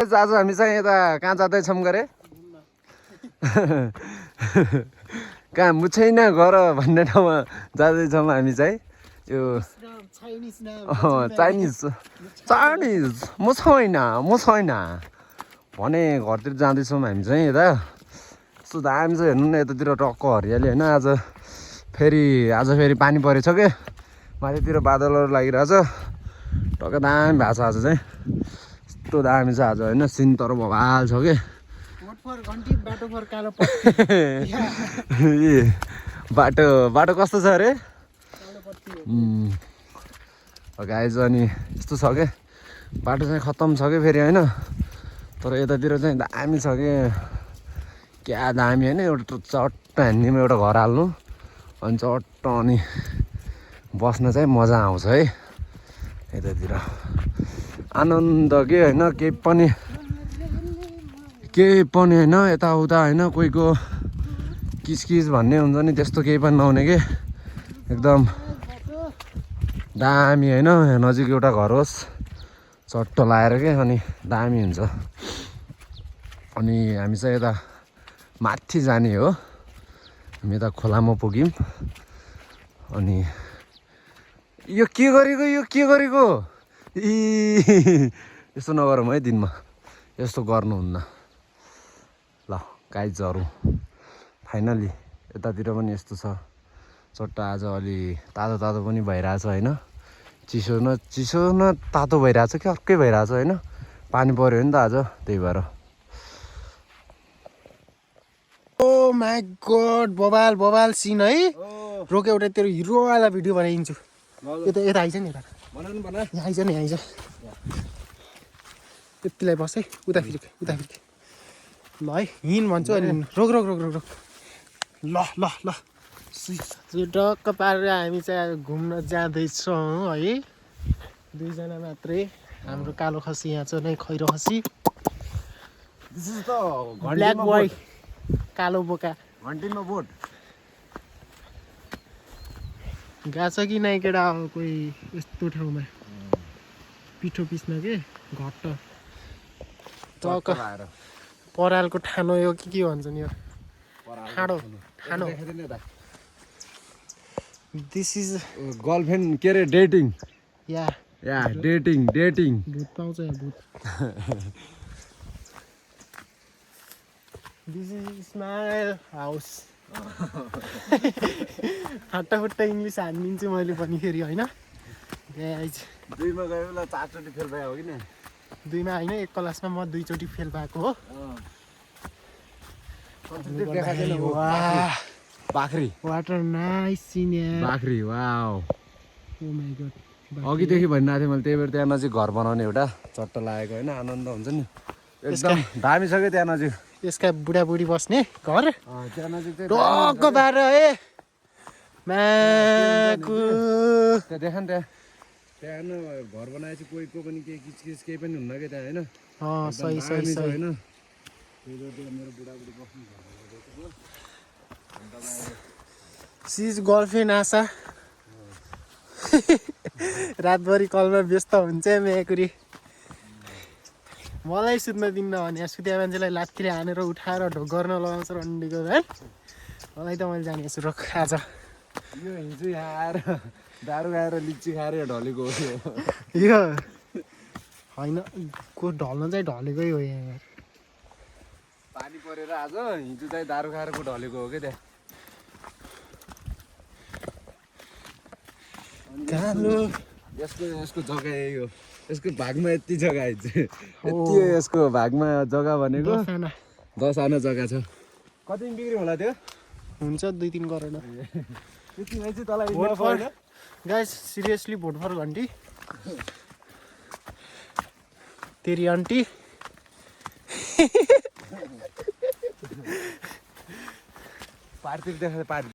आज हामी चाहिँ यता कहाँ जाँदैछौँ गरे कहाँ मुछैन घर भन्ने ठाउँमा जाँदैछौँ हामी चाहिँ यो चाइनिज म छैन भने घरतिर जाँदैछौँ हामी चाहिँ यता यस्तो दामी चाहिँ हेर्नु न यतातिर टक्क हरियाली होइन आज फेरि पानी परेछ के माथितिर बादलहरू लागिरहेछ टक्क दामी भएको छ आज चाहिँ यस्तो दामी छ आज होइन सिन तर भवाल छ के बाटो कस्तो छ अरे गाइज अनि यस्तो छ के बाटो चाहिँ खत्तम छ कि फेरि होइन तर यतातिर चाहिँ दामी छ कि क्या दामी होइन एउटा चट्ट हान्नेमा एउटा घर हाल्नु अनि चट्ट अनि बस्न चाहिँ मजा आउँछ है यतातिर आनन्द के होइन केही पनि होइन यताउता होइन कोहीको किचकिच भन्ने हुन्छ नि त्यस्तो केही पनि नहुने के एकदम दामी होइन नजिक एउटा घर होस् चट्ट लाएर के अनि दामी हुन्छ अनि हामी चाहिँ यता माथि जाने हो हामी यता खोलामा पुग्यौँ अनि यो के गरेको यस्तो नगरौँ है दिनमा यस्तो गर्नुहुन्न ल गाइजहरू फाइनली यतातिर पनि यस्तो छ चट्ट आज अलि तातो पनि भइरहेछ होइन चिसो न तातो भइरहेछ कि अर्कै भइरहेछ होइन पानी पऱ्यो नि त आज त्यही भएर ओ माई गॉड बबाल सिन है रोक एउटा तेरो हिरोवाला भिडियो बनाइदिन्छु यता आइज नि यता यहाँ आइज त्यतिलाई बस है उता फेरि ल है हिँड भन्छु अनि रोक ल टक्क पारेर हामी चाहिँ घुम्न जाँदैछौँ है दुईजना मात्रै हाम्रो कालो खसी यहाँ छ नै खैरो खसी ब्ल्याक बोय कालो बोका घन्टीमा बोट गएको छ कि नै केटा कोही यस्तो ठाउँमा पिठो पिस्न के घट्ट टक्क परालको ठानो यो के भन्छ नि यो ठाडो दिस इज गर्लफ्रेन्ड के अरे डेटिङ या डेटिङ भूत पाउँछ यहाँ भूत दिस इज स्माइल हाउस फट्टा इङ्ग्लिस हानिदिन्छु मैले पनि फेरि होइन दुईमा गयो बेला 4 चोटि फेल भयो कि न दुईमा होइन एक क्लासमा म 2 चोटि फेल भएको हो बाख्री वाटर नाइस सिन बाख्री वाउ ओ माय गॉड अघिदेखि भनिरहेको थिएँ मैले त्यही भएर त्यहाँ नजिक घर बनाउने एउटा चट्ट लागेको होइन आनन्द हुन्छ नि एकदम दामी छ क्या त्यहाँ नजिक यसका बुढाबुढी बस्ने घर त्यहाँ नजिक टक्क बार है माकु त्यहाँ देख न त्यहाँ घर बनाएपछि कोहीको पनि केही किचकिच केही पनि हुन्न क्या त्यहाँ होइन सही होइन सिज गर्लफ्रेन्ड आशा रातभरि कलमा व्यस्त हुन्छ मेकुरी मलाई सुत्न दिन्न भने सुत्या मान्छेलाई लात्तीले हानेर उठाएर ढोक गर्न लगाउँछ रन्डीको भ्यान मलाई त मैले जानेछु रोक आज यो हिजो यहाँ आएर दारू खाएर लिची खाएर ढलेको हो यो होइन को ढल्न चाहिँ ढलेकै हो यहाँ पानी परेर आज हिजो चाहिँ दारू खाएर को ढलेको हो क्या त्यहाँ यसको जग्गा यही हो यसको भागमा यति जग्गा आइज यति यसको भागमा जग्गा भनेको 10 आना जग्गा छ कति बिक्री होला त्यो हुन्छ 2-3 करोड त्यतिमै चाहिँ तँलाई गाइस सिरियसली भोट फर घन्टी तेरी आन्टी पार्टीतिर देखा पार्टी